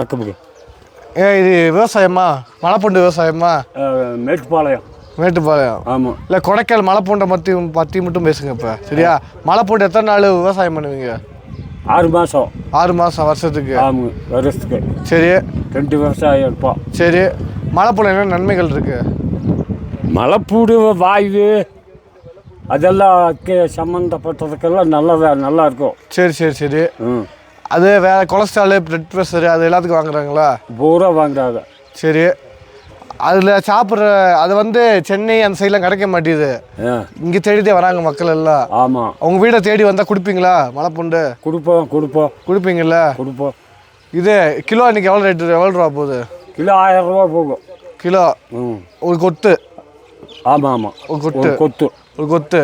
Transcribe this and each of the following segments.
வணக்கமுங்க. இது விவசாயமா? மலைப்பூண்டு விவசாயமா? மேட்டுப்பாளையம். மேட்டுப்பாளையம். ஆமாம். இல்லை, கொடைக்கால் மலைப்பூண்டை பற்றி மட்டும் பேசுங்க இப்போ, சரியா? மலைப்பூண்டு எத்தனை நாள் விவசாயம் பண்ணுவீங்க? 6 மாதம். 6 மாதம் வருஷத்துக்கு? ஆமாங்க, வருஷத்துக்கு. சரி. 2 விவசாயம் இருப்போம். சரி. மலைப்பூண்டு என்ன நன்மைகள் இருக்குது? மலைப்பூடு வாய்வு அதெல்லாம் சம்மந்தப்பட்டதுக்கெல்லாம் நல்லா இருக்கும். சரி சரி சரி. அது வேறு கொலஸ்ட்ராலு, பிளட் ப்ரெஷரு அது எல்லாத்துக்கும் வாங்குறாங்களா? பூரா வாங்குறாங்க. சரி. அதில் சாப்பிட்ற அது வந்து சென்னை அந்த சைட்லாம் கிடைக்க மாட்டேங்குது, இங்கே தேடிதே வராங்க மக்கள் எல்லாம். ஆமாம். உங்கள் வீடை தேடி வந்தால் கொடுப்பீங்களா மலைப்பூண்டு? கொடுப்போம். கொடுப்பீங்களா? கொடுப்போம். இது கிலோ இன்றைக்கி எவ்வளோ ரூபா போகுது? கிலோ 1000 ரூபா போகும். கிலோ? ஒரு கொத்து? ஆமாம். ஒரு கொத்து.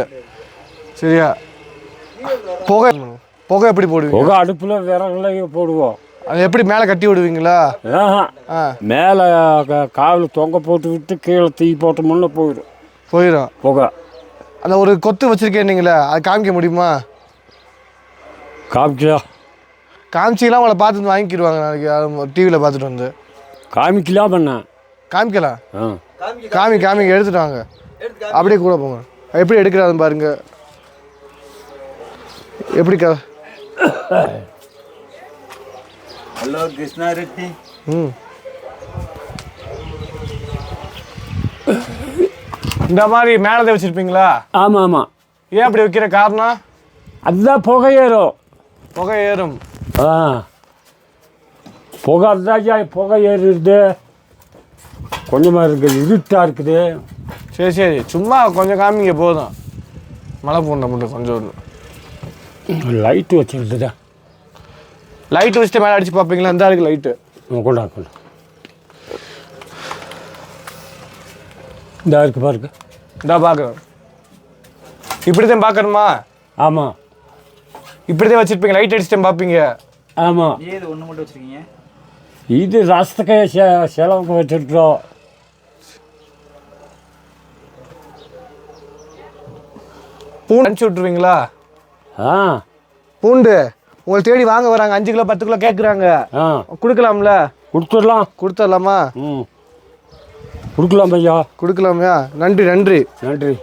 சரியா? புகை எப்படி போடுவீங்க? புகை அடுப்பில் விறகுல போடுவோம். அது எப்படி மேலே கட்டி விடுவீங்களா? மேலே காவில் தொங்க போட்டு விட்டு கீழே தீ போட்டோம்னா போயிடும் புகை. அந்த ஒரு கொத்து வச்சுருக்கேன்னீங்களே, அது காமிக்க முடியுமா? காமிச்சிக்கலாம். உங்களை பார்த்துட்டு வாங்கிக்கிடுவாங்க நாளைக்கு டிவியில் பார்த்துட்டு வந்து. காமிக்கலாம் பண்ண காமிக்கலாம். காமிங்க எடுத்துட்டு வாங்க. அப்படியே கூட போங்க. எப்படி எடுக்கிறான்னு பாருங்க. எப்படி ஹலோ கிருஷ்ணா ரெட்டி. இந்த மாதிரி மேலே வச்சுருப்பீங்களா? ஆமாம். ஏன் அப்படி வைக்கிற காரணம்? அதுதான் புகை ஏறும். புகை அதுதான் புகை ஏறிடுது. கொஞ்சமாக இருக்குது, இருட்டாக இருக்குது. சரி. சும்மா கொஞ்சம் காமிங்க போதும். மலைப்பூண்டை மட்டும் கொஞ்சம் லைட்டு வச்சுருக்குதா? லைட்டு வச்சுட்டு மேலே அடித்து பார்ப்பீங்களா? இந்த இருக்குது லைட்டு. கொண்டா இந்த இருக்கு பாருங்க. இந்தா பார்க்குறேன். இப்படி தான் பார்க்கணுமா? ஆமாம். இப்படி தான் வச்சுருப்பீங்க, லைட் அடிச்சுட்டு பார்ப்பீங்க. ஆமாம். இது ஒன்று மட்டும் வச்சுருக்கீங்க? இது ரசத்துக்கு செலவுக்கு வச்சுருக்குறோம். பூண்டு அனுப்பிச்சி விட்ருவீங்களா? பூண்டு உங்களை தேடி வாங்க வராங்க, 5 கிலோ 10 கிலோ கேட்குறாங்க. கொடுக்கலாம்ல? கொடுத்துடலாமா? கொடுக்கலாம் ஐயா. நன்றி.